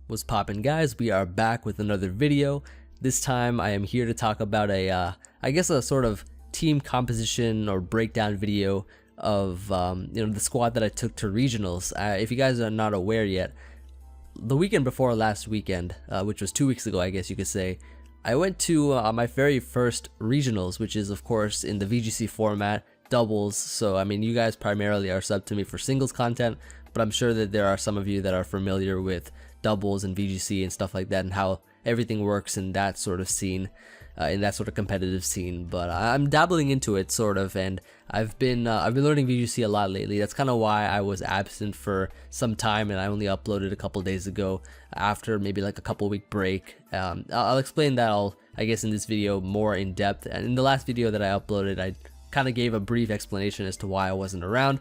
What's poppin', guys? We are back with another video. This time I am here to talk about a sort of team composition or breakdown video of the squad that I took to regionals. If you guys are not aware yet, the weekend before last weekend, which was 2 weeks ago, I guess you could say, I went to my very first regionals, which is of course in the VGC format, doubles. So I mean, you guys primarily are subbed to me for singles content, but I'm sure that there are some of you that are familiar with doubles and VGC and stuff like that, and how everything works in that sort of scene, in that sort of competitive scene. But I'm dabbling into it sort of, and I've been learning VGC a lot lately. That's kind of why I was absent for some time, and I only uploaded a couple days ago after maybe like a couple-week break. I'll explain that I guess in this video more in depth, and in the last video that I uploaded I kind of gave a brief explanation as to why I wasn't around.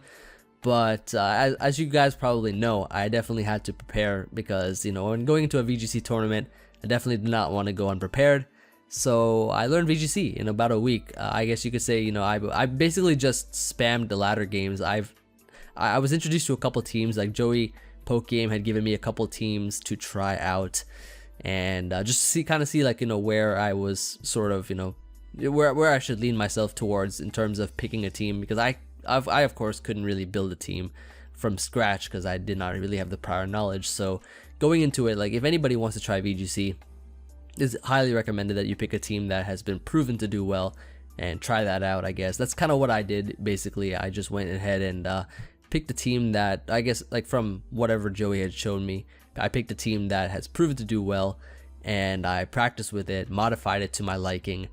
But as you guys probably know, I definitely had to prepare because, when going into a VGC tournament, I definitely did not want to go unprepared. So I learned VGC in about a week. I guess you could say, I basically just spammed the ladder games. I was introduced to a couple teams, like Joey Poke Game had given me a couple teams to try out, and just to see like where I was sort of where I should lean myself towards in terms of picking a team, because I of course couldn't really build a team from scratch because I did not really have the prior knowledge. So going into it, like if anybody wants to try VGC, it's highly recommended that you pick a team that has been proven to do well and try that out. I guess that's kind of what I did. Basically, I just went ahead and picked a team that, I guess, like from whatever Joey had shown me, I picked a team that has proven to do well, and I practiced with it, modified it to my liking,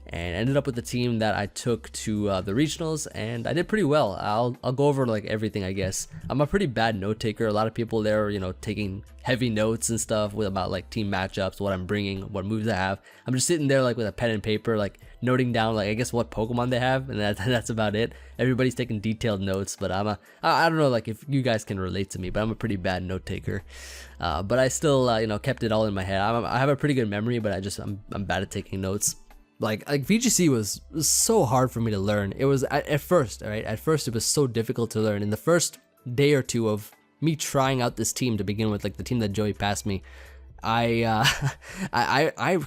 and ended up with the team that I took to the regionals, and I did pretty well. I'll go over like everything, I guess. I'm a pretty bad note taker. A lot of people there, taking heavy notes and stuff about like team matchups, what I'm bringing, what moves I have. I'm just sitting there like with a pen and paper, like noting down like I guess what Pokemon they have, and that's about it. Everybody's taking detailed notes, but I don't know like if you guys can relate to me, but I'm a pretty bad note taker. But I still kept it all in my head. I have a pretty good memory, but I'm bad at taking notes. Like VGC was so hard for me to learn. It was at first, all right? At first it was so difficult to learn. In the first day or two of me trying out this team to begin with, like the team that Joey passed me, I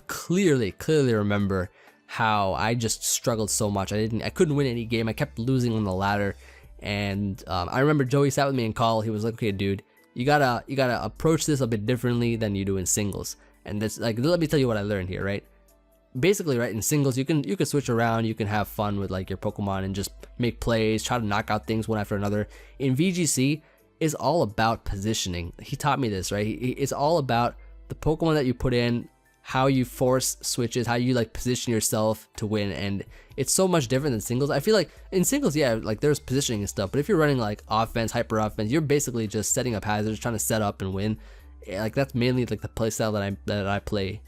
clearly remember how I just struggled so much. I couldn't win any game. I kept losing on the ladder, and I remember Joey sat with me in call. He was like, "Okay, dude, you gotta approach this a bit differently than you do in singles." And that's like, let me tell you what I learned here, right? Basically, right, in singles you can switch around, you can have fun with like your Pokemon and just make plays, try to knock out things one after another. In VGC, it's all about positioning. He taught me this, right? It's all about the Pokemon that you put in, how you force switches, how you like position yourself to win, and it's so much different than singles. I feel like in singles, yeah, like there's positioning and stuff, but if you're running like offense, hyper offense, you're basically just setting up hazards, trying to set up and win. Like that's mainly like the playstyle that I play.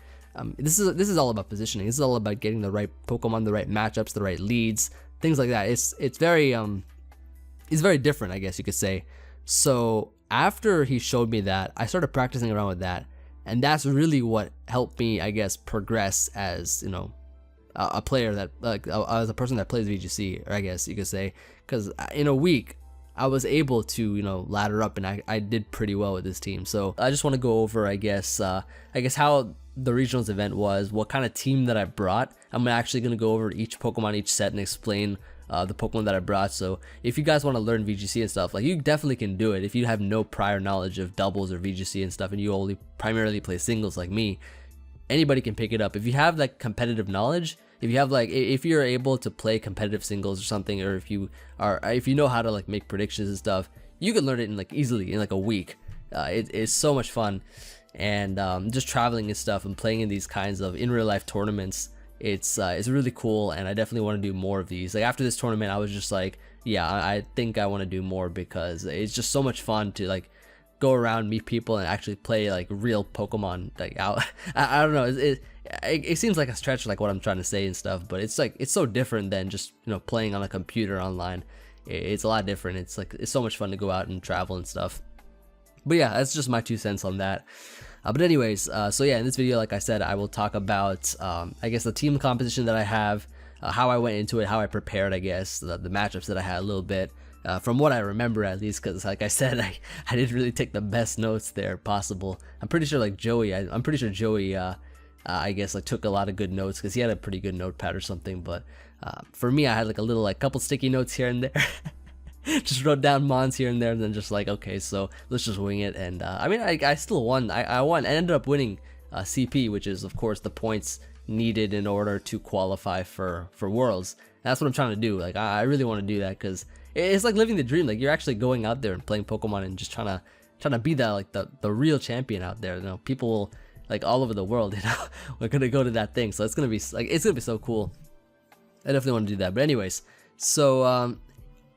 This is all about positioning. This is all about getting the right Pokemon, the right matchups, the right leads, things like that. It's very different, I guess you could say. So after he showed me that, I started practicing around with that, and that's really what helped me, I guess, progress as a player that as a person that plays VGC, or I guess you could say, because in a week I was able to ladder up, and I did pretty well with this team. So I just want to go over I guess how the regionals event was, what kind of team that I brought. I'm actually going to go over each Pokemon, each set, and explain the Pokemon that I brought. So if you guys want to learn VGC and stuff, like you definitely can do it. If you have no prior knowledge of doubles or VGC and stuff, and you only primarily play singles like me, anybody can pick it up. If you have like competitive knowledge, if you're able to play competitive singles or something, or if you know how to like make predictions and stuff, you can learn it in like easily in like a week. It's so much fun. And just traveling and stuff and playing in these kinds of in real life tournaments, it's really cool, and I definitely want to do more of these. Like after this tournament, I was just like, yeah, I think I want to do more, because it's just so much fun to like go around, meet people, and actually play like real Pokemon like out. I don't know, it seems like a stretch, like what I'm trying to say and stuff, but it's like it's so different than just playing on a computer online. It's a lot different. It's so much fun to go out and travel and stuff. But yeah, that's just my 2 cents on that. But anyways, so yeah, in this video, like I said, I will talk about I guess the team composition that I have, how I went into it, how I prepared, I guess, the matchups that I had a little bit, from what I remember at least, because like I said, I didn't really take the best notes there possible. I'm pretty sure like Joey, I'm pretty sure Joey, I guess like took a lot of good notes because he had a pretty good notepad or something. But for me, I had like a little like couple sticky notes here and there. Just wrote down mons here and there, and then just like, okay, so let's just wing it. And I mean, I still won. I won. I ended up winning CP, which is of course the points needed in order to qualify for Worlds. That's what I'm trying to do. Like I really want to do that because it's like living the dream. Like you're actually going out there and playing Pokemon and just trying to be that like the real champion out there. You know, people like all over the world, you know, we're gonna go to that thing. So it's gonna be so cool. I definitely want to do that. But anyways, so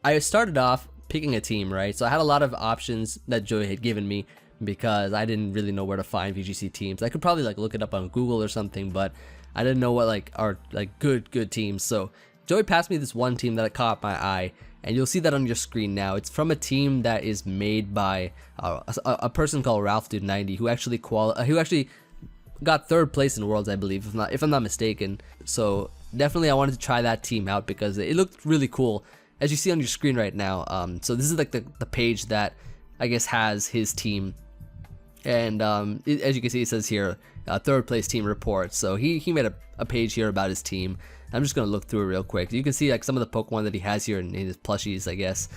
I started off picking a team, right? So I had a lot of options that Joey had given me because I didn't really know where to find VGC teams. I could probably like look it up on Google or something, but I didn't know what like are like good teams. So Joey passed me this one team that caught my eye, and you'll see that on your screen now. It's from a team that is made by a person called Ralph Dude 90 who actually got 3rd place in Worlds, I believe, if I'm not mistaken. So definitely I wanted to try that team out because it looked really cool, as you see on your screen right now. So this is like the page that I guess has his team, and as you can see, it says here 3rd place team report. So he made a page here about his team. I'm just gonna look through it real quick. You can see like some of the Pokemon that he has here in his plushies, I guess.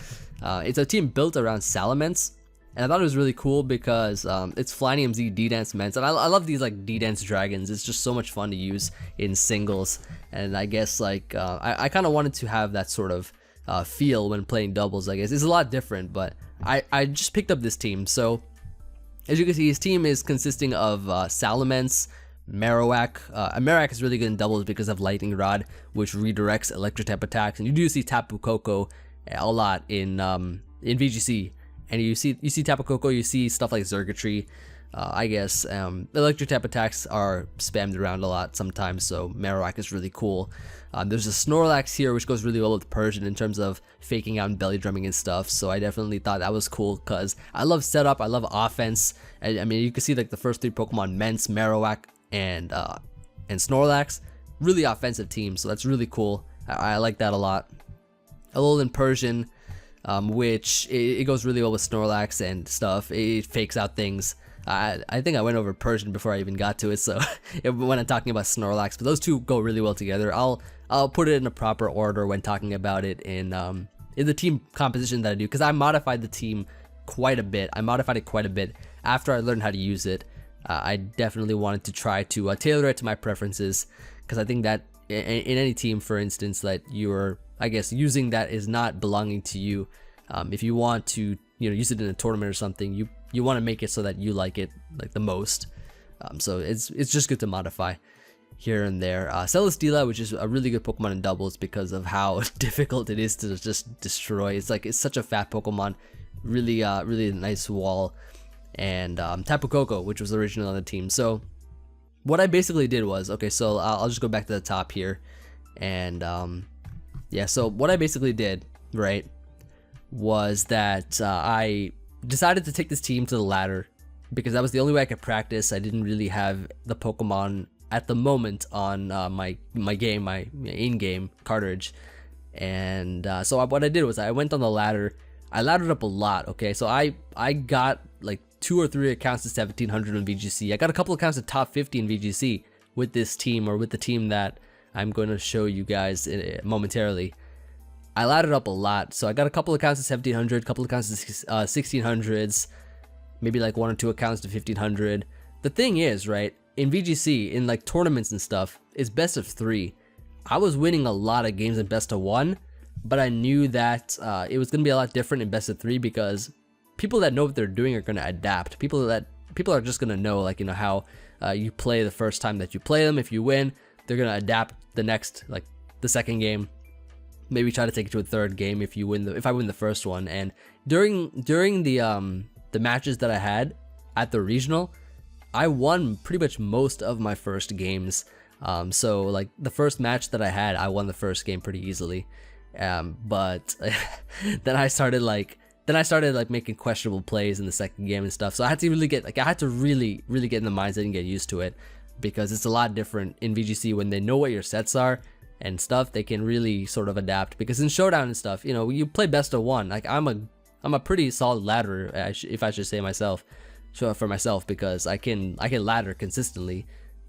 It's a team built around Salamence, and I thought it was really cool because it's Flying MZ, D-Dance Ments, and I love these like D-Dance dragons. It's just so much fun to use in singles, and I guess like I kind of wanted to have that sort of feel when playing doubles. I guess it's a lot different, but I just picked up this team. So as you can see, his team is consisting of Salamence, Marowak. Marowak is really good in doubles because of Lightning Rod, which redirects electric type attacks, and you do see Tapu Koko a lot in VGC. And you see Tapu Koko, you see stuff like Zergatry. I guess electric type attacks are spammed around a lot sometimes, so Marowak is really cool. There's a Snorlax here, which goes really well with Persian in terms of faking out and belly drumming and stuff. So I definitely thought that was cool because I love setup, I love offense. I mean, you can see like the first 3 Pokemon, Ments, Marowak, and Snorlax, really offensive team. So that's really cool. I like that a lot. Alolan Persian, which it goes really well with Snorlax and stuff. It fakes out things. I think I went over Persian before I even got to it, so when I'm talking about Snorlax, but those two go really well together. I'll put it in a proper order when talking about it in the team composition that I do, because I modified the team quite a bit. I modified it quite a bit after I learned how to use it. I definitely wanted to try to tailor it to my preferences, because I think that in any team, for instance, that you're, I guess, using that is not belonging to you. If you want to, use it in a tournament or something, you want to make it so that you like it like the most. So it's just good to modify here and there. Celestine, which is a really good Pokemon in doubles because of how difficult it is to just destroy. It's such a fat Pokemon, really nice wall. And Tapu Koko, which was originally on the team. So what I basically did was, okay, so I'll just go back to the top here, and yeah, so what I basically did, right, was that I decided to take this team to the ladder because that was the only way I could practice. I didn't really have the Pokemon at the moment on my in-game cartridge, and so what I did was I went on the ladder. I laddered up a lot. Okay, so I got like 2 or 3 accounts to 1700 on VGC. I got a couple accounts to top 50 in VGC with this team, or with the team that I'm going to show you guys momentarily. I laddered up a lot, so I got a couple accounts to 1700, a couple accounts to 1600s, maybe like 1 or 2 accounts to 1500. The thing is, right, in VGC, in like tournaments and stuff, it's best of 3. I was winning a lot of games in best of 1, but I knew that it was going to be a lot different in best of 3 because people that know what they're doing are going to adapt. People are just going to know, like, how you play the first time that you play them. If you win, they're going to adapt the next, like the second game, maybe try to take it to a third game if I win the first one. And during the matches that I had at the regional, I won pretty much most of my first games. So like the first match that I had, I won the first game pretty easily. But then I started making questionable plays in the second game and stuff. So I had to really get in the mindset and get used to it, because it's a lot different in VGC when they know what your sets are. and stuff, they can really sort of adapt. Because in Showdown and stuff, you know, you play best of one. Like I'm a pretty solid ladderer, if I should say myself, for myself, because I can ladder consistently.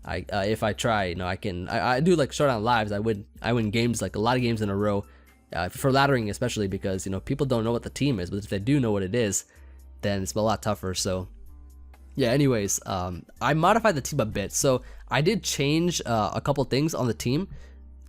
If I try, you know, I do like Showdown lives. I win games, like a lot of games in a row, for laddering especially, because you know people don't know what the team is, but if they do know what it is, then it's a lot tougher. So yeah, anyways, I modified the team a bit. So I did change a couple things on the team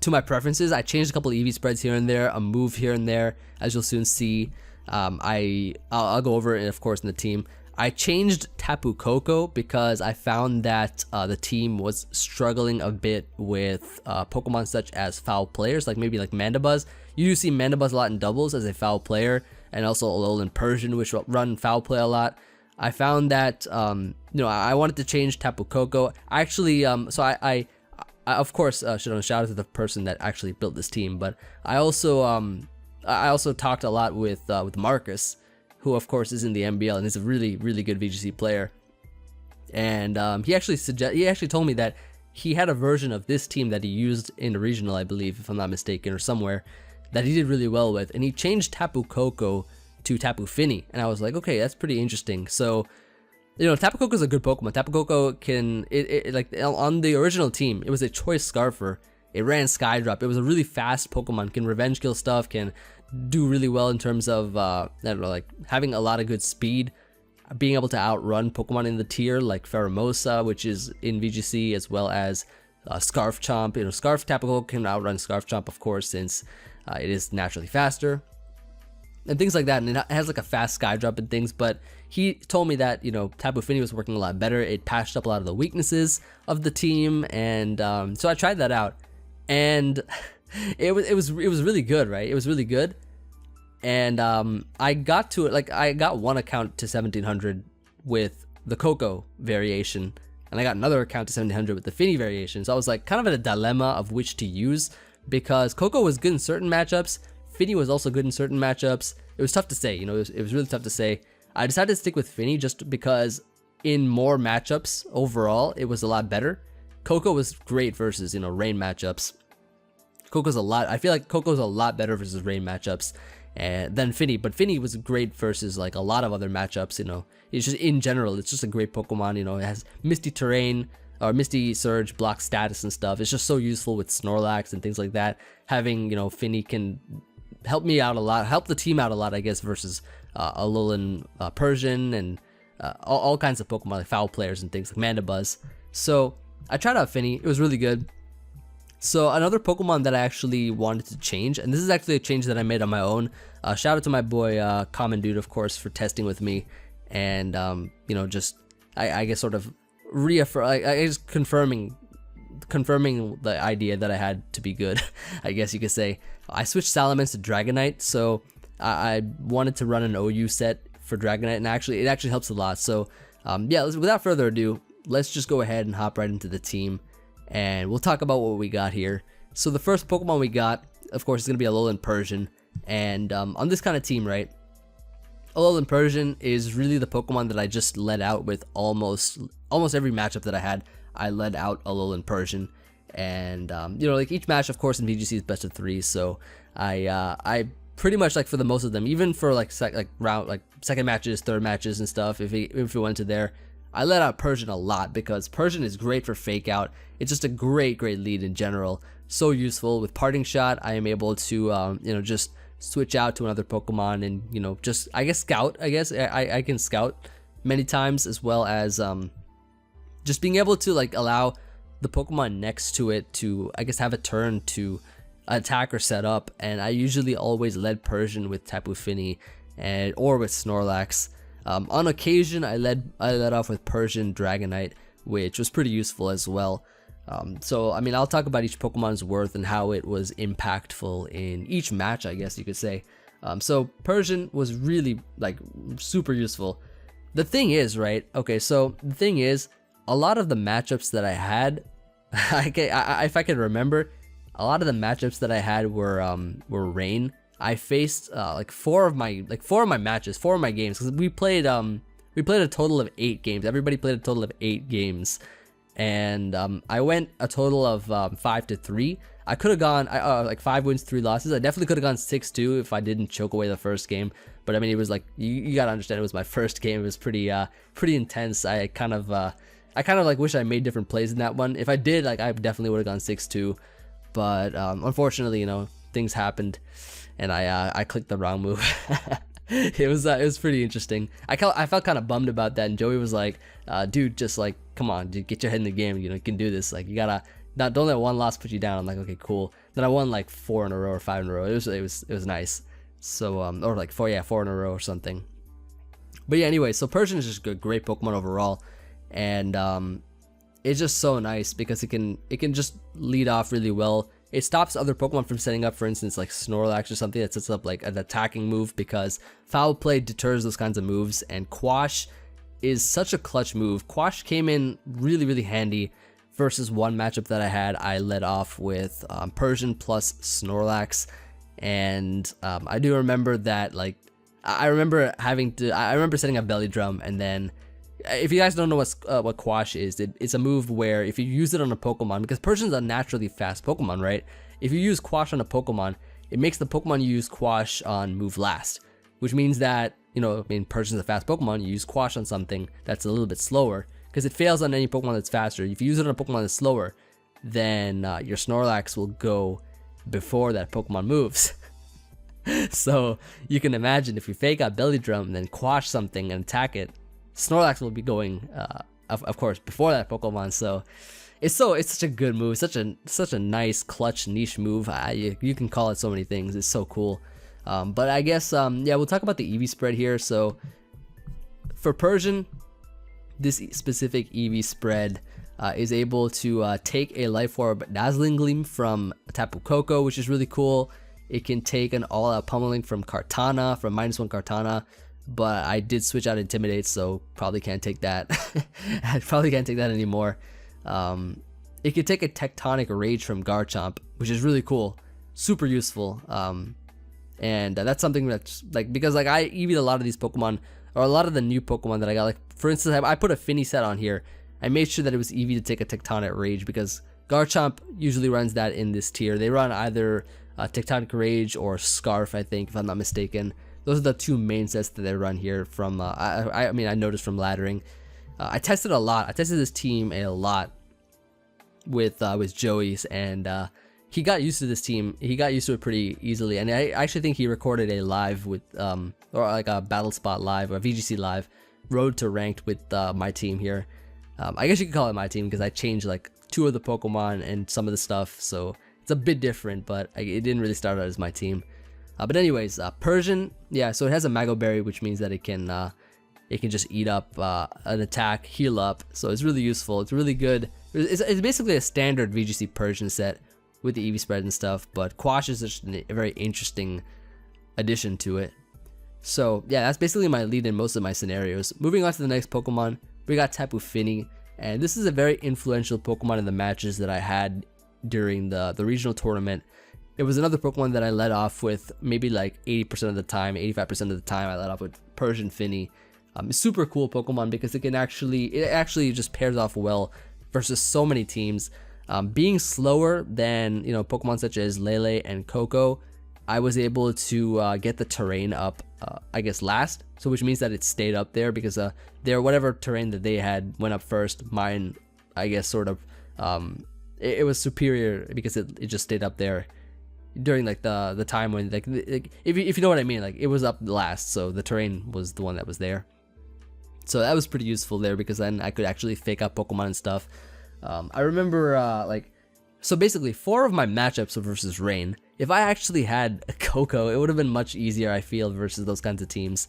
to my preferences. I changed a couple of EV spreads here and there, a move here and there, as you'll soon see. I'll go over it, of course, in the team. I changed Tapu Koko because I found that the team was struggling a bit with Pokemon such as foul players, like maybe like Mandibuzz. You do see Mandibuzz a lot in doubles as a foul player, and also Alolan Persian, which run foul play a lot. I found that you know, I wanted to change Tapu Koko. I actually so I of course should shout out to the person that actually built this team, but I also talked a lot with Markus, who of course is in the MBL and is a really good VGC player. And he actually told me that he had a version of this team that he used in the regional, I believe, if I'm not mistaken, or somewhere, that he did really well with, and he changed Tapu Koko to Tapu Fini, and I was like, okay, that's pretty interesting. So, you know, Tapu Koko is a good Pokemon. Tapu Koko can, like on the original team, it was a choice Scarfer. It ran Skydrop. It was a really fast Pokemon, can revenge kill stuff, can do really well in terms of, I don't know, like having a lot of good speed, being able to outrun Pokemon in the tier like Pheromosa, which is in VGC, as well as Scarf Chomp. You know, Scarf Tapu Koko can outrun Scarf Chomp, of course, since it is naturally faster, and things like that. And it has like a fast Skydrop and things, but he told me that, you know, Tapu Fini was working a lot better. It patched up a lot of the weaknesses of the team, and so I tried that out, and it was really good, right? It was really good. And I got to it, like I got one account to 1700 with the Koko variation, and I got another account to 1700 with the Fini variation. So I was like kind of in a dilemma of which to use, because Koko was good in certain matchups, Fini was also good in certain matchups. It was tough to say, you know, it was really tough to say. I decided to stick with Fini just because in more matchups overall it was a lot better. Koko was great versus, you know, rain matchups. I feel like Koko's a lot better versus rain matchups than Fini, but Fini was great versus like a lot of other matchups. You know, it's just in general, it's just a great Pokemon. You know, it has Misty Terrain or Misty Surge block status and stuff. It's just so useful with Snorlax and things like that. Having, you know, Fini can help me out a lot, help the team out a lot, I guess, versus Alolan Persian and all kinds of Pokemon like foul players and things like Mandibuzz. So I tried out Fini. It was really good. So another Pokemon that I actually wanted to change, and this is actually a change that I made on my own. Shout out to my boy Common Dude, of course, for testing with me, and you know, just I guess sort of I guess confirming the idea that I had to be good. I guess you could say. I switched Salamence to Dragonite, so I wanted to run an OU set for Dragonite, and it actually helps a lot. So yeah, without further ado, let's just go ahead and hop right into the team, and we'll talk about what we got here. So the first Pokemon we got, of course, is going to be Alolan Persian, and on this kind of team, right, Alolan Persian is really the Pokemon that I just led out with almost every matchup that I had. I led out Alolan Persian, and you know, like each match, of course, in VGC is best of 3, so I pretty much, like, for the most of them, even for like second matches, third matches and stuff, if we went to there, I let out Persian a lot because Persian is great for fake out. It's just a great lead in general. So useful with Parting Shot. I am able to you know, just switch out to another Pokemon and, you know, just I guess scout. I can scout many times, as well as just being able to like allow the Pokemon next to it to, I guess, have a turn to attack or set up. And I usually always led Persian with Tapu Fini or with Snorlax. On occasion, I led off with Persian Dragonite, which was pretty useful as well. So, I mean, I'll talk about each Pokemon's worth and how it was impactful in each match, I guess you could say. So, Persian was really, like, super useful. The thing is, right, okay, so the thing is, a lot of the matchups that I had, if I can remember, a lot of the matchups that I had were rain. I faced like four of my games, because we played a total of 8 games. Everybody played a total of 8 games, and I went a total of 5-3. I could have gone like 5 wins, 3 losses. I definitely could have gone 6-2 if I didn't choke away the first game. But I mean, it was like, you gotta understand, it was my first game. It was pretty intense. I kind of like wish I made different plays in that one. If I did, like, I definitely would have gone 6-2. But unfortunately, you know, things happened, and I clicked the wrong move. It was pretty interesting. I felt kind of bummed about that, and Joey was like, dude, just like, come on, dude, get your head in the game. You know, you can do this. Like, you gotta don't let one loss put you down. I'm like, okay, cool. Then I won like 4 in a row or 5 in a row. It was nice. So or like 4 in a row or something. But yeah, anyway, so Persian is just a great Pokemon overall, and it's just so nice because it can just lead off really well. It stops other Pokemon from setting up, for instance, like Snorlax or something that sets up like an attacking move, because Foul Play deters those kinds of moves, and Quash is such a clutch move. Quash came in really handy versus one matchup that I had. I led off with Persian plus Snorlax, and I do remember that, like, I remember setting a Belly Drum, and then, if you guys don't know what Quash is, it's a move where if you use it on a Pokemon, because Persian's a naturally fast Pokemon, right? If you use Quash on a Pokemon, it makes the Pokemon you use Quash on move last, which means that, you know, I mean, Persian's a fast Pokemon, you use Quash on something that's a little bit slower, because it fails on any Pokemon that's faster. If you use it on a Pokemon that's slower, then your Snorlax will go before that Pokemon moves. So you can imagine, if you fake out Belly Drum and then Quash something and attack it, Snorlax will be going, of course, before that Pokemon. So it's such a good move, such a nice clutch niche move. You can call it so many things. It's so cool. But I guess yeah, we'll talk about the EV spread here. So for Persian, this specific EV spread is able to take a Life Orb Dazzling Gleam from Tapu Koko, which is really cool. It can take an all-out pummeling from Kartana, from -1 Kartana. But I did switch out Intimidate, so probably can't take that. I probably can't take that anymore. It could take a Tectonic Rage from Garchomp, which is really cool, super useful. And that's something that's like, because like I EV'd a lot of these Pokemon, or a lot of the new Pokemon that I got. Like, for instance, I put a Finny set on here. I made sure that it was EV to take a Tectonic Rage, because Garchomp usually runs that in this tier. They run either Tectonic Rage or Scarf, I think, if I'm not mistaken. Those are the 2 main sets that they run here from, I mean, I noticed from laddering. I tested a lot. I tested this team a lot with Joey's, and he got used to this team. He got used to it pretty easily, and I actually think he recorded a live with, or like a Battle Spot live, or VGC live, Road to Ranked with my team here. I guess you could call it my team, because I changed like 2 of the Pokemon and some of the stuff, so it's a bit different, but it didn't really start out as my team. But anyways, Persian, yeah, so it has a Mago Berry, which means that it can just eat up an attack, heal up, so it's really useful. It's really good. It's basically a standard VGC Persian set with the EV spread and stuff, but Quash is just a very interesting addition to it. So yeah, that's basically my lead in most of my scenarios. Moving on to the next Pokemon, we got Tapu Fini, and this is a very influential Pokemon in the matches that I had during the regional tournament. It was another Pokemon that I led off with maybe like 80% of the time, 85% of the time I led off with Persian Fini. Super cool Pokemon because it actually just pairs off well versus so many teams. Being slower than, you know, Pokemon such as Lele and Coco, I was able to get the terrain up, I guess last, so which means that it stayed up there because whatever terrain that they had went up first. Mine, I guess, sort of, it was superior because it just stayed up there during like the time when like if you know what I mean, like it was up last, so the terrain was the one that was there. So that was pretty useful there because then I could actually fake out Pokemon and stuff. I remember so basically 4 of my matchups were versus Rain. If I actually had a Coco, it would have been much easier, I feel, versus those kinds of teams.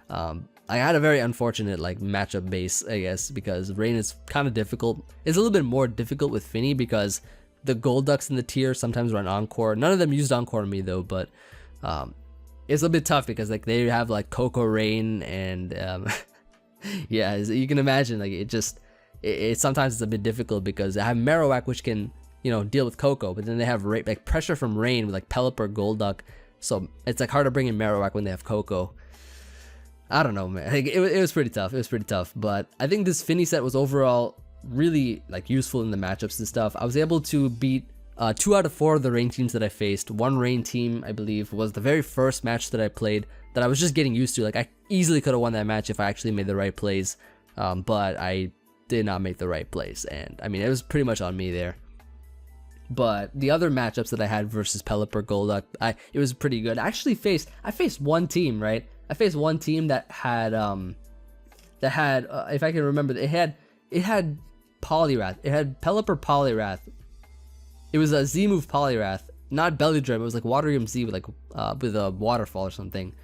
I had a very unfortunate like matchup base, I guess, because Rain is kind of difficult. It's a little bit more difficult with Finny because the Golducks in the tier sometimes run Encore. None of them used Encore on me though, but it's a bit tough because like they have like Coco Rain and yeah, you can imagine like it sometimes it's a bit difficult because I have Marowak, which can, you know, deal with Coco, but then they have like pressure from Rain with like Pelipper, Golduck, so it's like hard to bring in Marowak when they have Coco. I don't know, man. Like, it was pretty tough. It was pretty tough, but I think this Finny set was overall really like useful in the matchups and stuff. I was able to beat 2 out of 4 of the rain teams that I faced. One rain team, I believe, was the very first match that I played that I was just getting used to. Like, I easily could have won that match if I actually made the right plays, but I did not make the right plays, and I mean, it was pretty much on me there. But the other matchups that I had versus Pelipper, Golduck, it was pretty good. I faced one team, right? I faced one team that had if I can remember, it had Poliwrath. It had Pelipper Poliwrath. It was a Z move Poliwrath, not Belly Drum. It was like Waterium Z with with a waterfall or something.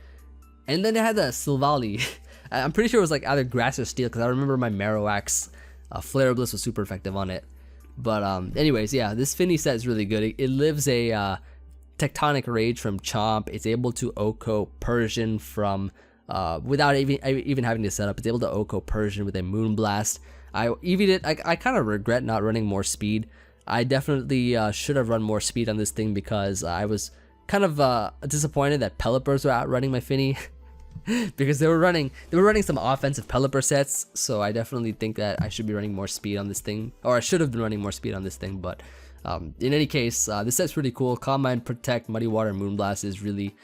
And then it had the Silvally. I'm pretty sure it was like either Grass or Steel, because I remember my Marowak's Flare Bliss was super effective on it. But anyways, yeah, this Finny set is really good. It lives a Tectonic Rage from Chomp. It's able to OHKO Persian from without even having to set up. It's able to OHKO Persian with a Moonblast. I EV'd it. I kind of regret not running more speed. I definitely should have run more speed on this thing, because I was kind of disappointed that Pelippers were outrunning my Finny. Because they were running some offensive Pelipper sets, so I definitely think that I should be running more speed on this thing, or I should have been running more speed on this thing. But in any case, this set's really cool. Calm Mind, Protect, Muddy Water, Moonblast is really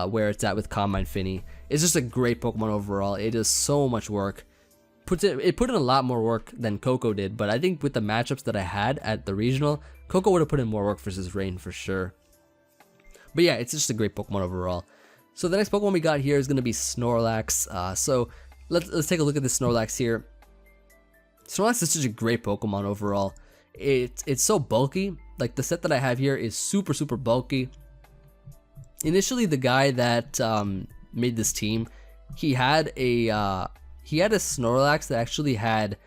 where it's at with Calm Mind Finny. It's just a great Pokemon overall. It does so much work. It put in a lot more work than Coco did, but I think with the matchups that I had at the regional, Coco would have put in more work versus Rain for sure. But yeah, it's just a great Pokemon overall. So the next Pokemon we got here is going to be Snorlax. So let's take a look at this Snorlax here. Snorlax is such a great Pokemon overall. It's so bulky. Like, the set that I have here is super bulky. Initially, the guy that made this team, he had a Snorlax that actually had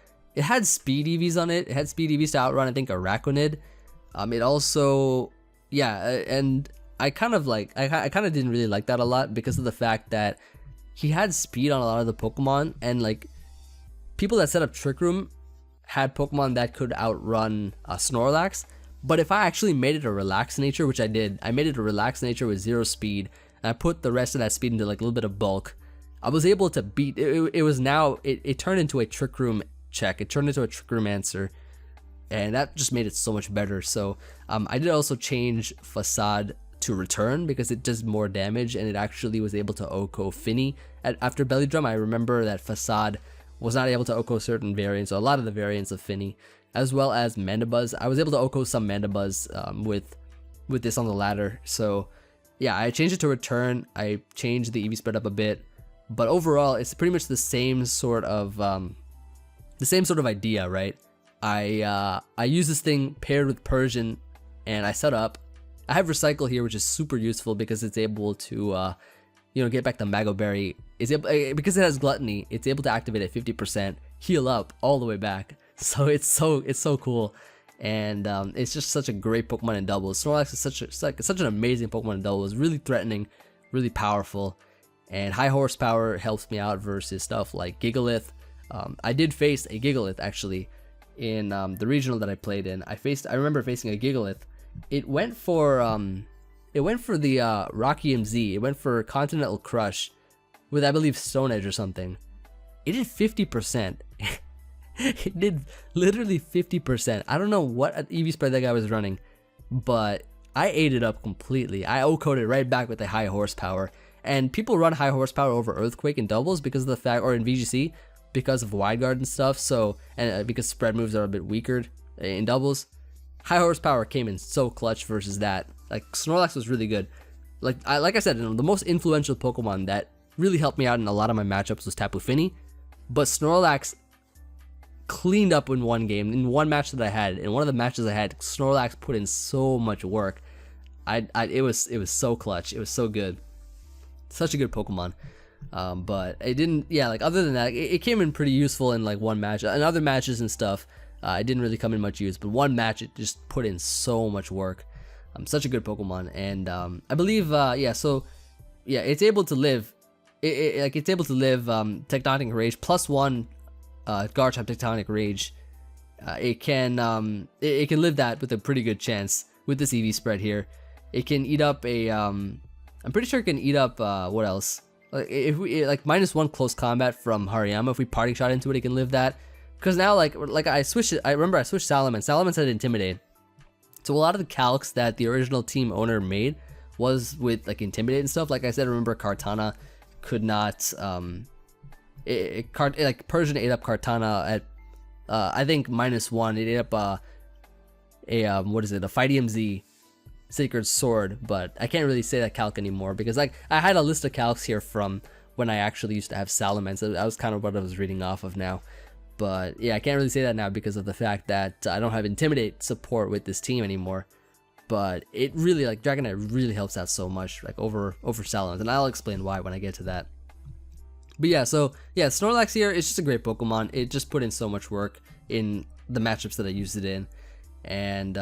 speed EVs on it. It had speed EVs to outrun, I think, Araquanid. It also, yeah, and I kind of didn't really like that a lot, because of the fact that he had speed on a lot of the Pokemon, and like, people that set up Trick Room had Pokemon that could outrun Snorlax. But if I actually made it a relaxed nature, which I did, I made it a relaxed nature with 0 speed, and I put the rest of that speed into like a little bit of bulk, I was able to beat it. It turned into a Trick Room check. It turned into a Trick Room answer, and that just made it so much better. So I did also change Facade to Return, because it does more damage, and it actually was able to OHKO Finny after Belly Drum. I remember that Facade was not able to OHKO certain variants, or a lot of the variants of Finny, as well as Mandibuzz. I was able to OHKO some Mandibuzz with this on the ladder. So yeah, I changed it to Return. I changed the EV spread up a bit, but overall it's pretty much the same sort of idea, right? I use this thing paired with Persian, and I set up. I have Recycle here, which is super useful because it's able to, get back the Mago Berry. Because it has Gluttony, it's able to activate at 50%, heal up all the way back. So it's so cool, and it's just such a great Pokemon in doubles. Snorlax is such an amazing Pokemon in doubles. Really threatening, really powerful, and high horsepower helps me out versus stuff like Gigalith. I did face a Gigalith actually in the regional that I played in. I remember facing a Gigalith. It went for the Rocky MZ. It went for Continental Crush with, I believe, Stone Edge or something. It did 50%. It did literally 50%. I don't know what EV spread that guy was running, but I ate it up completely. I OHKO'd it right back with a high horsepower. And people run high horsepower over Earthquake in doubles because of the fact, or in VGC, because of Wide Guard and stuff. So, and because spread moves are a bit weaker in doubles. High horsepower came in so clutch versus that. Like, Snorlax was really good. Like I said, the most influential Pokemon that really helped me out in a lot of my matchups was Tapu Fini, but Snorlax cleaned up in one game. In one match that I had, in one of the matches I had, Snorlax put in so much work. It was so clutch. It was so good. Such a good Pokemon. But it didn't. Yeah, like, other than that, it came in pretty useful in like one match. In other matches and stuff, it didn't really come in much use, but one match it just put in so much work. Such a good Pokemon, and I believe so yeah, it's able to live. It's able to live Tectonic Rage +1 Garchomp Tectonic Rage. It can live that with a pretty good chance with this EV spread here. It can eat up a I'm pretty sure it can eat up what else? If we like -1 close combat from Hariyama, if we parting shot into it, it can live that. because now like I switched it. I remember I switched Salamence. Salamence had Intimidate. So a lot of the calcs that the original team owner made was with like Intimidate and stuff. Like I said, remember Kartana could not like Persian ate up Kartana at I think -1. It ate up what is it, a Fight EMZ Sacred Sword, but I can't really say that calc anymore because like I had a list of calcs here from when I actually used to have Salamence. That was kind of what I was reading off of now. But yeah, I can't really say that now because of the fact that I don't have Intimidate support with this team anymore. But it really, like, Dragonite really helps out so much, like, over Salamence, and I'll explain why when I get to that. But yeah, so yeah, Snorlax here is just a great Pokemon. It just put in so much work in the matchups that I used it in, and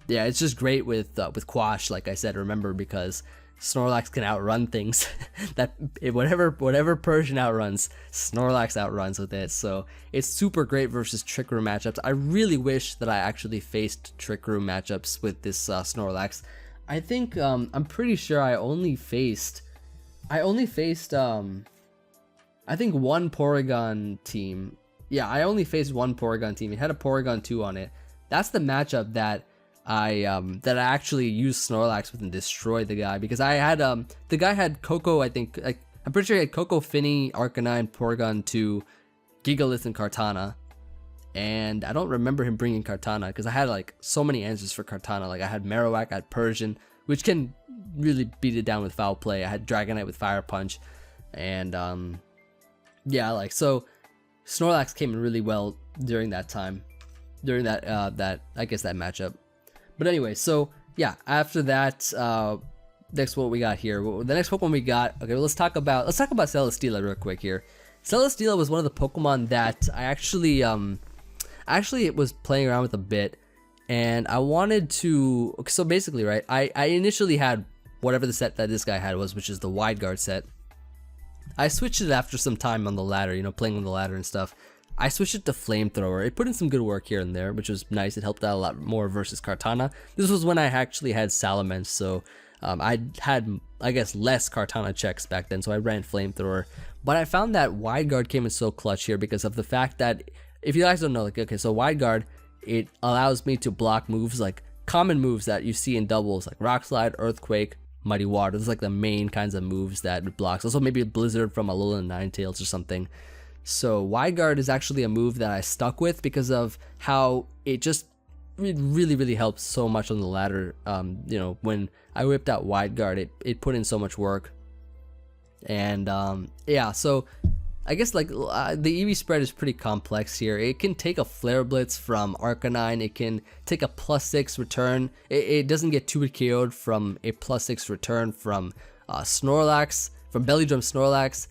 yeah, it's just great with Quash, like I said. Remember, because Snorlax can outrun things. That whatever Persian outruns, Snorlax outruns with it. So it's super great versus Trick Room matchups. I really wish that I actually faced Trick Room matchups with this Snorlax. I think I'm pretty sure I only faced I think one Porygon team. Yeah, I only faced one Porygon team. It had a Porygon 2 on it. That's the matchup that I actually used Snorlax with and destroyed the guy, because I had the guy had Coco. I think, like, I'm pretty sure he had Coco, Finny, Arcanine, Porygon 2, Gigalith, and Kartana. And I don't remember him bringing Kartana because I had like so many answers for Kartana. Like I had Marowak, I had Persian, which can really beat it down with Foul Play. I had Dragonite with Fire Punch, and yeah, like, so Snorlax came in really well during that time, during that I guess that matchup. But anyway, so yeah, after that, next what we got here. The next Pokemon we got. Okay, well, let's talk about Celesteela real quick here. Celesteela was one of the Pokemon that I actually was playing around with a bit, and I wanted to. Okay, so basically, right, I initially had whatever the set that this guy had was, which is the Wide Guard set. I switched it after some time on the ladder, you know, playing on the ladder and stuff. I switched it to Flamethrower. It put in some good work here and there, which was nice. It helped out a lot more versus Kartana. This was when I actually had Salamence, so I had, I guess, less Kartana checks back then, so I ran Flamethrower. But I found that Wide Guard came in so clutch here because of the fact that, if you guys don't know, like, okay, so Wide Guard, it allows me to block moves, like common moves that you see in doubles, like Rock Slide, Earthquake, Muddy Water. Those are like the main kinds of moves that it blocks. Also maybe a Blizzard from Alolan Ninetales or something. So Wide Guard is actually a move that I stuck with because of how it really helps so much on the ladder. You know, when I whipped out Wide Guard, it put in so much work. And yeah, so I guess like the EV spread is pretty complex here. It can take a Flare Blitz from Arcanine. It can take a +6 return. It doesn't get 2-hit KO'd from a +6 return from Snorlax, from Belly Drum Snorlax.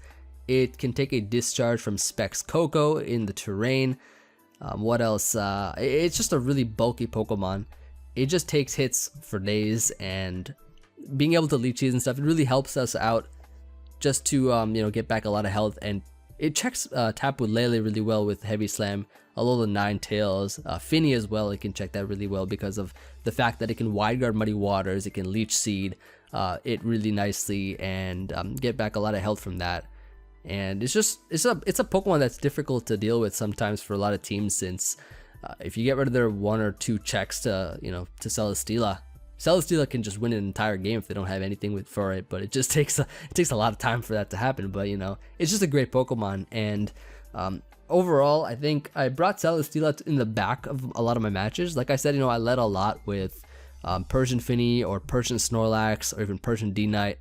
It can take a discharge from Specs Coco in the terrain. What else? It's just a really bulky Pokemon. It just takes hits for days, and being able to leech seeds and stuff, it really helps us out just to you know, get back a lot of health. And it checks Tapu Lele really well with Heavy Slam. Alolan Ninetales, Finny as well. It can check that really well because of the fact that it can Wide Guard Muddy Waters. It can Leech Seed it really nicely and get back a lot of health from that. And it's a Pokemon that's difficult to deal with sometimes for a lot of teams, since if you get rid of their 1 or 2 checks to, you know, to Celesteela can just win an entire game if they don't have anything for it. But it just takes a lot of time for that to happen. But you know, it's just a great Pokemon. And overall, I think I brought Celesteela in the back of a lot of my matches. Like I said, you know, I led a lot with Persian Finny or Persian Snorlax or even Persian D-Knight.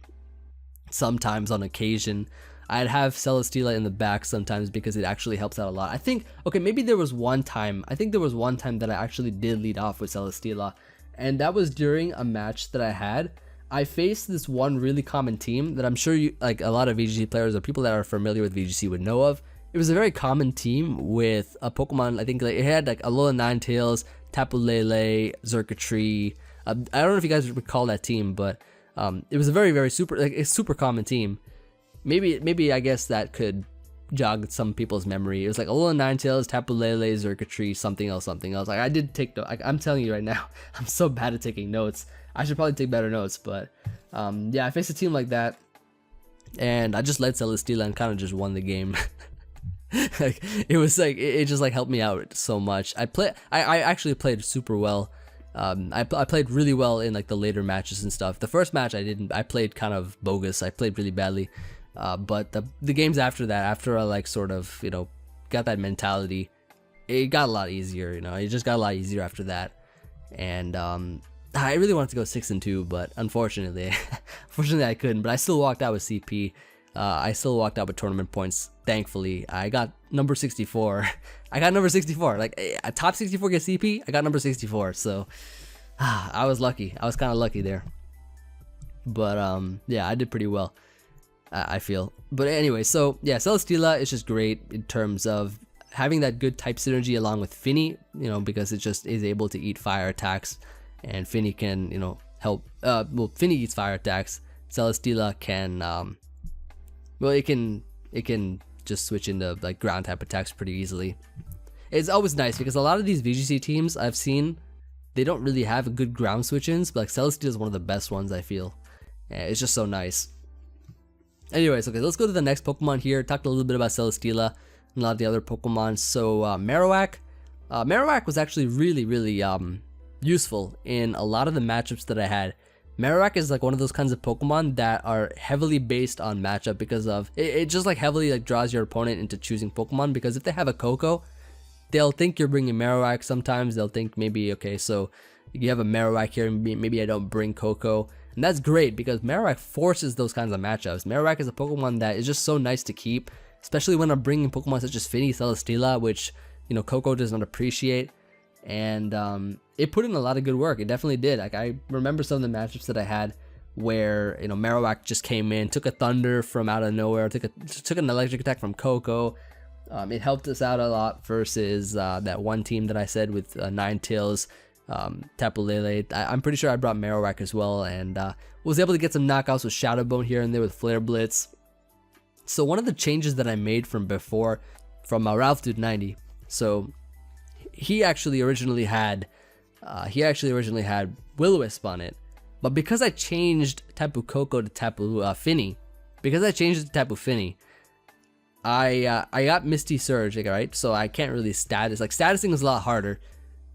Sometimes on occasion I'd have Celesteela in the back sometimes because it actually helps out a lot. I think, okay, maybe there was one time that I actually did lead off with Celesteela, and that was during a match that I had. I faced this one really common team that I'm sure you, like, a lot of VGC players or people that are familiar with VGC would know of. It was a very common team with a Pokemon. I think like it had like Alolan Ninetales, Tapu Lele, Xurkitree. I don't know if you guys recall that team, but it was a very super common team. Maybe I guess that could jog some people's memory. It was like Alolan Ninetales, Tapu Lele, Xurkitree, something else. Like I did take notes. I'm telling you right now, I'm so bad at taking notes. I should probably take better notes. But yeah, I faced a team like that, and I just led Celesteela and kind of just won the game. Like, it was like it just like helped me out so much. I actually played super well. I played really well in like the later matches and stuff. The first match I played kind of bogus. I played really badly. But the games after that, after I like sort of, you know, got that mentality, it got a lot easier, you know. It just got a lot easier after that. And I really wanted to go 6-2, but unfortunately I couldn't. But I still walked out with CP. I still walked out with tournament points. Thankfully, I got number 64. I got number 64. Like, a top 64 get CP, I got number 64. So I was lucky. I was kind of lucky there. But yeah, I did pretty well, I feel. But anyway, so yeah, Celesteela is just great in terms of having that good type synergy along with Finny, you know, because it just is able to eat fire attacks, and Finny can, you know, help. Well, Finny eats fire attacks. Celesteela can, well, it can just switch into like ground type attacks pretty easily. It's always nice because a lot of these VGC teams I've seen, they don't really have a good ground switch-ins, but like Celesteela is one of the best ones, I feel. Yeah, it's just so nice. Anyways, okay, let's go to the next Pokemon here. Talked a little bit about Celesteela and a lot of the other Pokemon. So Marowak. Marowak was actually really useful in a lot of the matchups that I had. Marowak is like one of those kinds of Pokemon that are heavily based on matchup because of it just like heavily like draws your opponent into choosing Pokemon, because if they have a Koko, they'll think you're bringing Marowak. Sometimes they'll think maybe, okay, so you have a Marowak here, maybe I don't bring Koko. And that's great because Marowak forces those kinds of matchups. Marowak is a Pokemon that is just so nice to keep, especially when I'm bringing Pokemon such as Finny, Celesteela, which, you know, Koko does not appreciate. And it put in a lot of good work. It definitely did. Like, I remember some of the matchups that I had where, you know, Marowak just came in, took a Thunder from out of nowhere, took an electric attack from Koko. It helped us out a lot versus that one team that I said with Ninetales, Tapu Lele. I'm pretty sure I brought Marowak as well, and was able to get some knockouts with Shadow Bone here and there with Flare Blitz. So one of the changes that I made from before, from Ralph Dude 90, so he actually originally had Will-O-Wisp on it, but because I changed Tapu Koko to Tapu Finny, I got Misty Surge, like, right? So I can't really status. Like, statusing is a lot harder.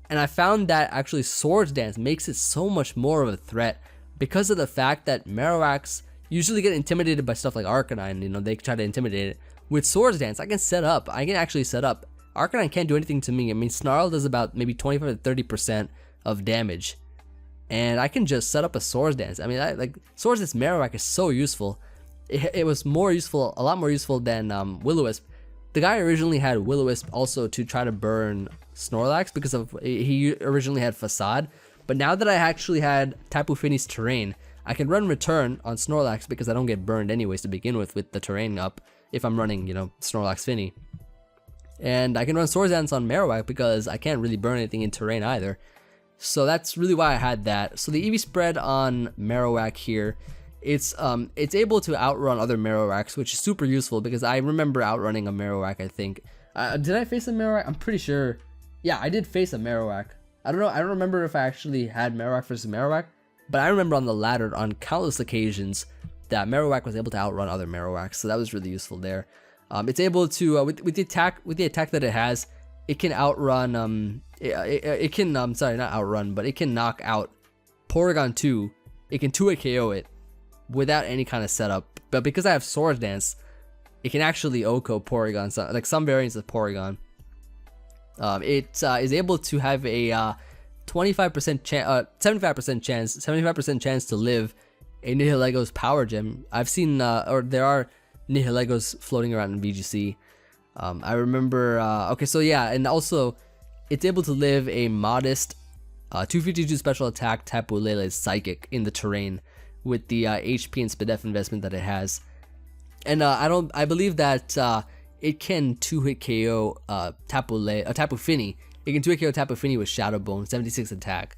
And I found that actually Swords Dance makes it so much more of a threat because of the fact that Marowaks usually get intimidated by stuff like Arcanine. You know, they try to intimidate it. With Swords Dance, I can actually set up. Arcanine can't do anything to me. I mean, Snarl does about maybe 25 to 30% of damage. And I can just set up a Swords Dance. I mean, like, Swords Dance Marowak is so useful. It was more useful, a lot more useful than Will-O-Wisp. The guy originally had Will-O-Wisp also to try to burn Snorlax because of he originally had Facade, but now that I actually had Tapu Finny's Terrain, I can run Return on Snorlax because I don't get burned anyways to begin with the Terrain up if I'm running, you know, Snorlax Finny. And I can run Swords Dance on Marowak because I can't really burn anything in Terrain either. So that's really why I had that. So the EV spread on Marowak here, it's able to outrun other Marowaks, which is super useful because I remember outrunning a Marowak, I think. Did I face a Marowak? I'm pretty sure. Yeah, I did face a Marowak. I don't know. I don't remember if I actually had Marowak versus Marowak, but I remember on the ladder on countless occasions that Marowak was able to outrun other Marowaks, so that was really useful there. It's able to with the attack that it has, it can outrun. It can sorry, not outrun, but it can knock out Porygon 2. It can 2-hit KO it without any kind of setup. But because I have Swords Dance, it can actually OHKO Porygon, like some variants of Porygon. It is able to have a 75% chance, 75% chance to live a Nihilego's Power Gem. I've seen, or there are Nihilegos floating around in VGC. I remember, okay, so yeah, and also it's able to live a modest 252 special attack Tapu Lele's Psychic in the Terrain with the HP and SPDF investment that it has. And I believe that it can 2-hit KO Tapu Finny. It can 2-hit KO Tapu Finny with Shadow Bone, 76 attack.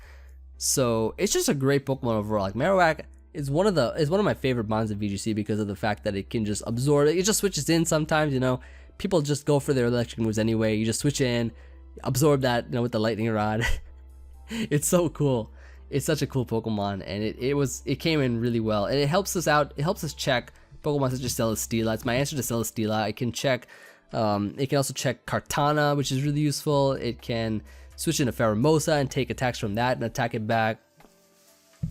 So it's just a great Pokemon overall. Like, Marowak is one of my favorite mons in VGC because of the fact that it can just absorb. It just switches in sometimes, you know. People just go for their electric moves anyway. You just switch in, absorb that, you know, with the lightning rod. It's so cool. It's such a cool Pokemon, and it came in really well, and it helps us out. It helps us check Pokemon such as Celesteela. It's my answer to Celesteela. I can check It can also check Kartana, which is really useful. It can switch into Pheromosa and take attacks from that and attack it back.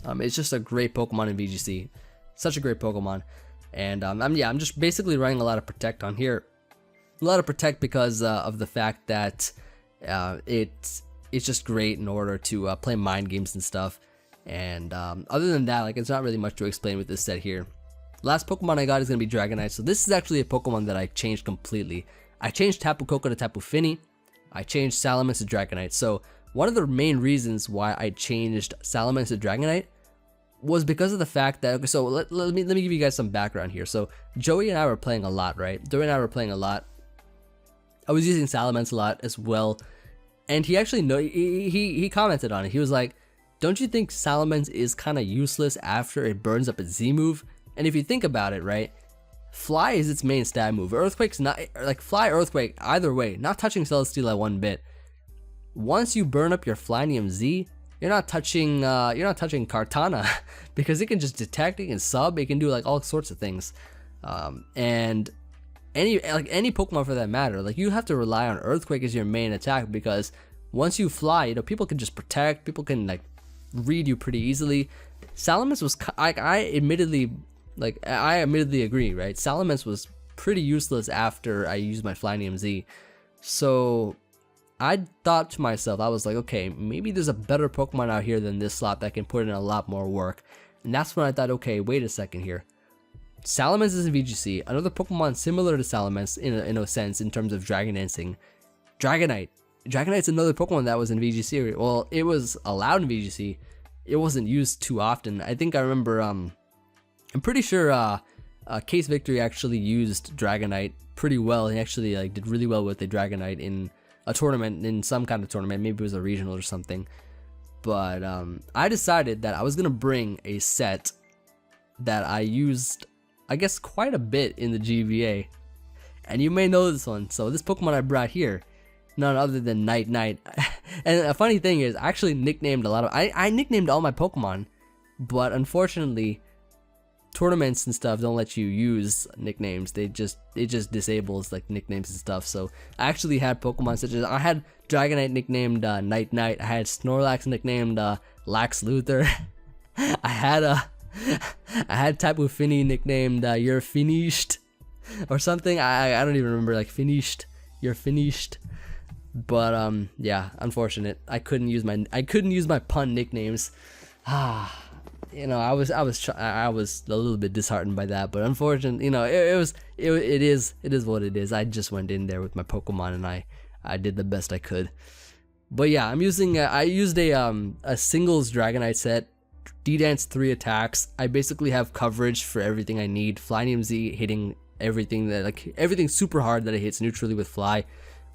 It's just a great Pokemon in VGC. Such a great Pokemon. And I'm just basically running a lot of Protect on here. A lot of Protect because of the fact that it's just great in order to play mind games and stuff. And other than that, like, it's not really much to explain with this set here. Last Pokemon I got is going to be Dragonite. So this is actually a Pokemon that I changed completely. I changed Tapu Koko to Tapu Fini. I changed Salamence to Dragonite. So one of the main reasons why I changed Salamence to Dragonite was because of the fact that, okay, so let me give you guys some background here. So Joey and I were playing a lot, right? Joey and I were playing a lot. I was using Salamence a lot as well. And he actually he commented on it. He was like, don't you think Salamence is kind of useless after it burns up its Z move? And if you think about it, right, Fly is its main stab move. Earthquake's not, like, Fly, Earthquake, either way, not touching Celesteela one bit. Once you burn up your Flynium Z, you're not touching Kartana because it can just detect, it can sub, it can do like all sorts of things. And any Pokemon for that matter, like, you have to rely on Earthquake as your main attack because once you fly, you know, people can just protect, people can like read you pretty easily. Salamence was, I admittedly agree, right? Salamence was pretty useless after I used my Flynium Z. So I thought to myself, I was like, okay, maybe there's a better Pokemon out here than this slot that can put in a lot more work. And that's when I thought, okay, wait a second here. Salamence is in VGC, another Pokemon similar to Salamence in a sense in terms of Dragon Dancing. Dragonite. Dragonite's another Pokemon that was in VGC. Well, it was allowed in VGC. It wasn't used too often. I think I remember, I'm pretty sure Case Victory actually used Dragonite pretty well. He actually like did really well with the Dragonite in a tournament, in some kind of tournament. Maybe it was a regional or something. But I decided that I was gonna bring a set that I used, I guess, quite a bit in the GBA, and you may know this one. So this Pokemon I brought here, none other than Night. And a funny thing is, I actually nicknamed a lot of, I nicknamed all my Pokemon, but unfortunately tournaments and stuff don't let you use nicknames. It just disables like nicknames and stuff. So I actually had Pokemon such as, I had Dragonite nicknamed Night. I had Snorlax nicknamed Lax Luthor. I had Tapu Fini nicknamed You're Finished or something. I don't even remember, like Finished, You're Finished. But yeah, unfortunate. I couldn't use my pun nicknames. You know, I was a little bit disheartened by that, but unfortunately, you know, it is what it is. I just went in there with my Pokemon and I did the best I could. But yeah, I used a singles Dragonite set, D-Dance 3 attacks. I basically have coverage for everything I need. Flynium Z hitting everything super hard that it hits neutrally with Fly.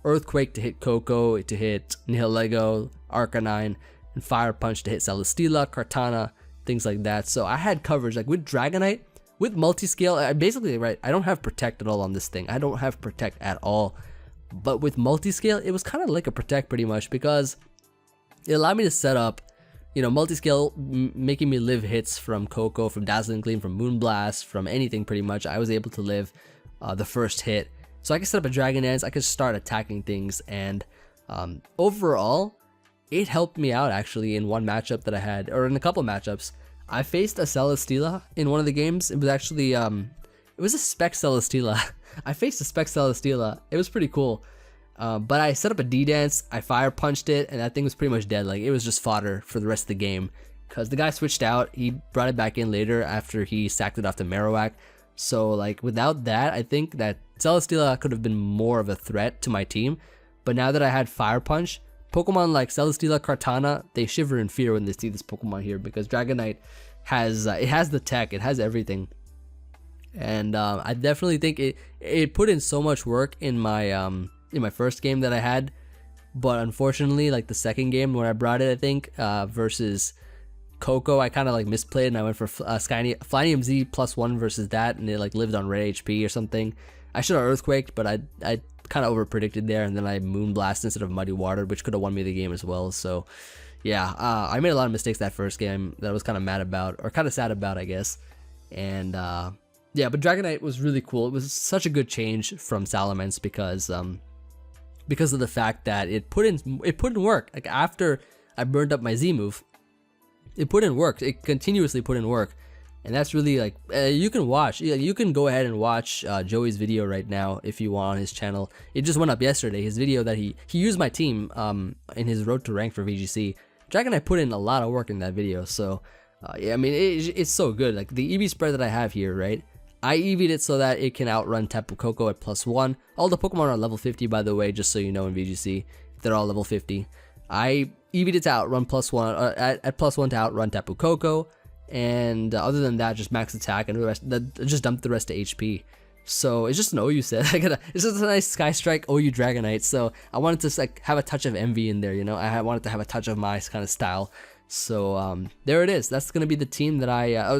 Earthquake to hit Koko, to hit Nihilego, Arcanine, and Fire Punch to hit Celesteela, Kartana, things like that. So I had coverage, like with Dragonite, with Multiscale, I basically, right, I don't have Protect at all on this thing. I don't have Protect at all. But with Multiscale, it was kind of like a Protect pretty much because it allowed me to set up, you know, Multiscale making me live hits from Koko, from Dazzling Gleam, from Moonblast, from anything pretty much. I was able to live the first hit. So I could set up a Dragon Dance, I could start attacking things, and overall, it helped me out actually in one matchup that I had, or in a couple matchups. I faced a Celesteela in one of the games. It was actually, it was a Spec Celesteela. I faced a Spec Celesteela. It was pretty cool. But I set up a D-Dance, I Fire Punched it, and that thing was pretty much dead. Like, it was just fodder for the rest of the game. Because the guy switched out, he brought it back in later after he sacked it off to Marowak. So, like, without that, I think that Celesteela could have been more of a threat to my team. But now that I had Fire Punch, Pokemon like Celesteela, Kartana, they shiver in fear when they see this Pokemon here because Dragonite has it has the tech, it has everything, and I definitely think it put in so much work in my first game that I had, but unfortunately, like the second game where I brought it, I think versus Koko, I kind of like misplayed and I went for Flynium Z +1 versus that, and it like lived on red HP or something. I should have Earthquaked, but I kind of over predicted there, and then I Moonblast instead of Muddy Water, which could have won me the game as well. So yeah, I made a lot of mistakes that first game that I was kind of mad about, or kind of sad about, I guess. And yeah, but Dragonite was really cool. It was such a good change from Salamence because of the fact that it put in work. Like after I burned up my Z move, it put in work. It continuously put in work, and that's really like you can go ahead and watch Joey's video right now if you want on his channel. It just went up yesterday. His video that he used my team in his road to rank for VGC. Dragonite put in a lot of work in that video. So yeah, I mean it's so good. Like the EV spread that I have here, right? I EV'd it so that it can outrun Tapu Koko at +1. All the Pokemon are level 50, by the way, just so you know in VGC. They're all level 50. I EV'd it to outrun +1, at +1 to outrun Tapu Koko. And other than that, just max attack and the rest, just dump the rest to HP. So it's just an OU set. It's just a nice Sky Strike OU Dragonite. So I wanted to like have a touch of Emvee in there, you know. I wanted to have a touch of my kind of style. So there it is. That's gonna be the team that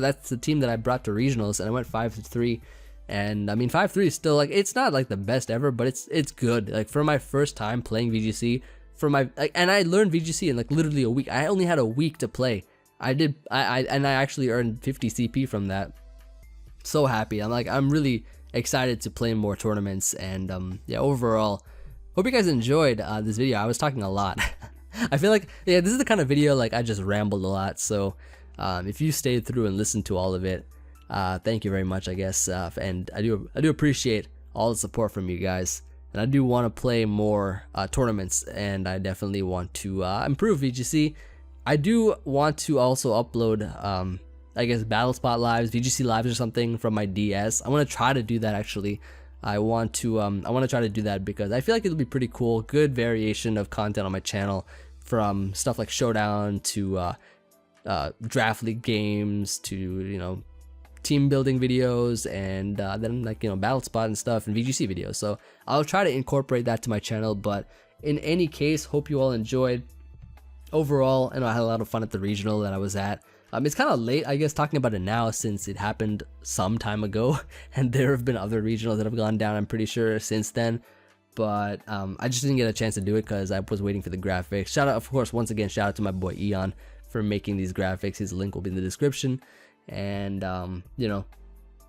that's the team that I brought to regionals, and I went 5-3. And I mean 5-3 is still like, it's not like the best ever, but it's good. Like for my first time playing VGC, and I learned VGC in like literally a week. I only had a week to play. I actually earned 50 CP from that. So happy. I'm really excited to play more tournaments. And yeah, overall, hope you guys enjoyed this video. I was talking a lot. I feel like, yeah, this is the kind of video like I just rambled a lot. So if you stayed through and listened to all of it, thank you very much, I guess. And I do appreciate all the support from you guys. And I do want to play more tournaments, and I definitely want to improve VGC. I do want to also upload, I guess, Battle Spot lives, VGC lives or something from my DS. I want to try to do that actually. I want to try to do that because I feel like it'll be pretty cool. Good variation of content on my channel, from stuff like Showdown to Draft League games to, you know, team building videos, and then like, you know, Battle Spot and stuff, and VGC videos. So I'll try to incorporate that to my channel. But in any case, hope you all enjoyed. Overall, I know I had a lot of fun at the regional that I was at. It's kind of late, I guess, talking about it now since it happened some time ago, and there have been other regionals that have gone down, I'm pretty sure, since then. But I just didn't get a chance to do it because I was waiting for the graphics. Shout out, of course, once again, shout out to my boy Eon for making these graphics. His link will be in the description. And you know,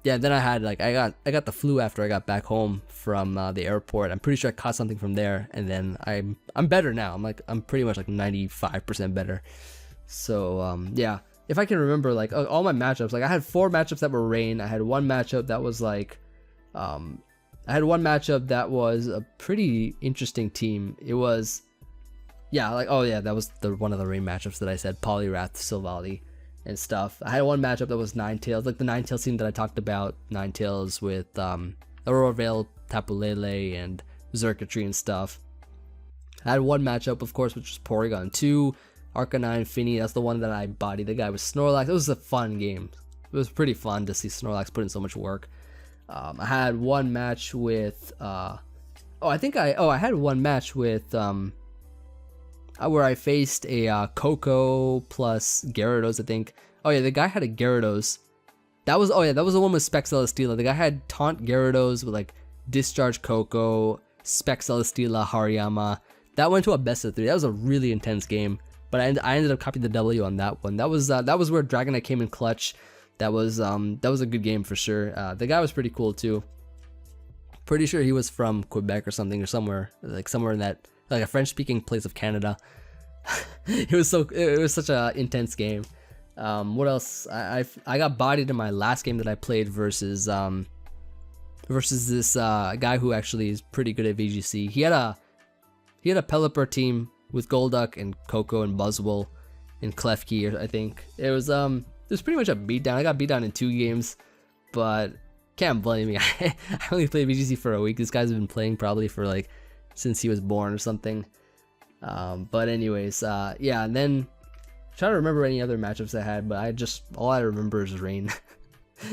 yeah, then I had like I got the flu after I got back home from the airport. I'm pretty sure I caught something from there, and then I'm better now. I'm pretty much like 95% better. So yeah, if I can remember like all my matchups, like I had 4 matchups that were rain. I had one matchup that was like a pretty interesting team. It was, yeah, like, oh yeah, that was one of the rain matchups that I said, Poliwrath, Silvally and stuff. I had one matchup that was Ninetales, like the Ninetales team that I talked about, Ninetales with Aurora Veil, Tapu Lele, and Xurkitree and stuff. I had one matchup, of course, which was Porygon 2, Arcanine, Finny. That's the one that I bodied the guy with Snorlax. It was a fun game. It was pretty fun to see Snorlax put in so much work. I had one match with I had one match with where I faced a Coco plus Gyarados, I think. Oh yeah, the guy had a Gyarados. That was the one with Spec Celesteela. The guy had Taunt Gyarados with like Discharge Coco, Spec Celesteela, Hariyama. That went to a best of 3. That was a really intense game. But I ended up copying the W on that one. That was where Dragonite came in clutch. That was a good game for sure. The guy was pretty cool too. Pretty sure he was from Quebec or something, or somewhere in that, like a French-speaking place of Canada. It was such a intense game. What else? I got bodied in my last game that I played versus this guy who actually is pretty good at VGC. He had a Pelipper team with Golduck and Coco and Buzzwole and Klefki, I think. It was pretty much a beatdown. I got beat down in 2 games, but can't blame me. I only played VGC for a week. This guy's been playing probably for like since he was born or something. But anyways, yeah, and then try to remember any other matchups I had, but all I remember is rain.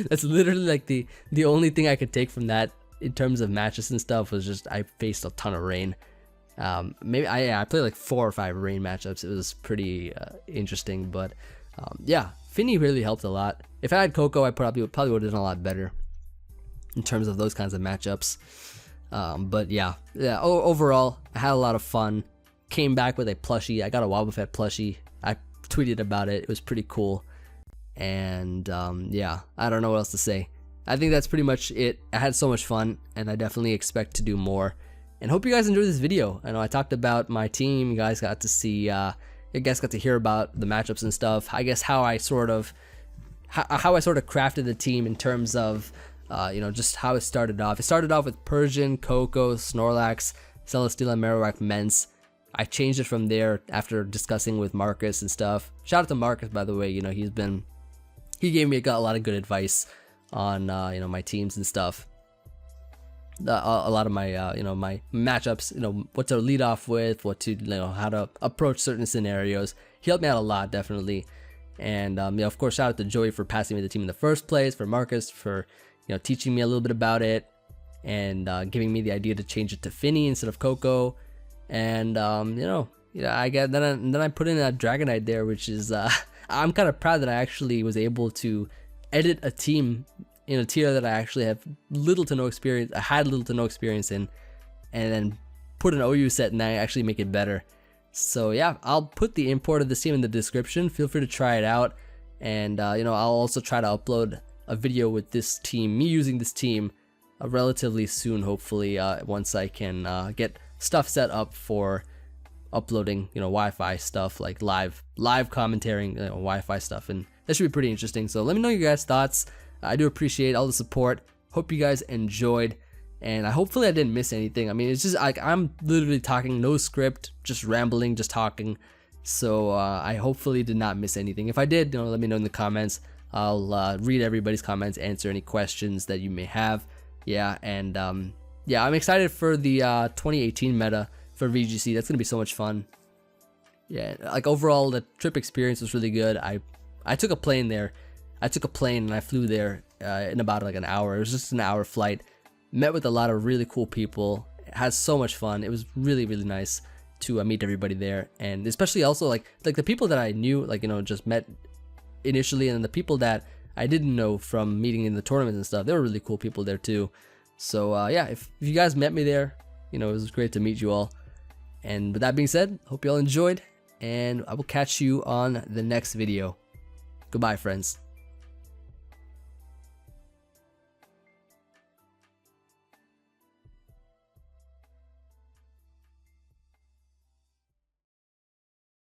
That's literally like the only thing I could take from that in terms of matches and stuff, was just I faced a ton of rain. Maybe I played like 4 or 5 rain matchups. It was pretty interesting, but yeah, Finny really helped a lot. If I had Coco, I probably would have done a lot better in terms of those kinds of matchups. But yeah, overall, I had a lot of fun. Came back with a plushie. I got a Wobbuffet plushie. I tweeted about it. It was pretty cool. And yeah, I don't know what else to say. I think that's pretty much it. I had so much fun, and I definitely expect to do more. And hope you guys enjoyed this video. I know I talked about my team. You guys got to see, you guys got to hear about the matchups and stuff. I guess how I sort of crafted the team in terms of, you know, just how it started off. It started off with Persian, Coco, Snorlax, Celestine, Marowak, Mence. I changed it from there after discussing with Markus and stuff. Shout out to Markus, by the way. You know, he gave me a lot of good advice on, you know, my teams and stuff. A lot of my, you know, my matchups, you know, what to lead off with, what to, you know, how to approach certain scenarios. He helped me out a lot, definitely. And, you know, of course, shout out to Joey for passing me the team in the first place, for Markus for, you know, teaching me a little bit about it, and giving me the idea to change it to Finny instead of Coco. And, you know, I get then I put in a Dragonite there, which is, I'm kind of proud that I actually was able to edit a team in a tier that I actually have little to no experience. I had little to no experience in, and then put an OU set and I actually make it better. So yeah, I'll put the import of this team in the description. Feel free to try it out, and you know, I'll also try to upload a video with this team, me using this team, relatively soon. Hopefully, once I can get stuff set up for uploading, you know, Wi-Fi stuff, like live commentating, you know, Wi-Fi stuff, and that should be pretty interesting. So let me know your guys' thoughts. I do appreciate all the support. Hope you guys enjoyed, and hopefully I didn't miss anything. I mean, it's just like I'm literally talking, no script, just rambling, just talking. So I hopefully did not miss anything. If I did, you know, let me know in the comments. I'll read everybody's comments, answer any questions that you may have. Yeah, and yeah, I'm excited for the 2018 meta for VGC. That's gonna be so much fun. Yeah, like overall the trip experience was really good. I took a plane there. I took a plane and I flew there in about like an hour. It was just an hour flight. Met with a lot of really cool people. Had so much fun. It was really, really nice to meet everybody there, and especially also like the people that I knew, like, you know, just met initially, and the people that I didn't know from meeting in the tournaments and stuff. They were really cool people there too. So yeah, if you guys met me there, you know, it was great to meet you all. And with that being said, hope you all enjoyed, and I will catch you on the next video. Goodbye, friends.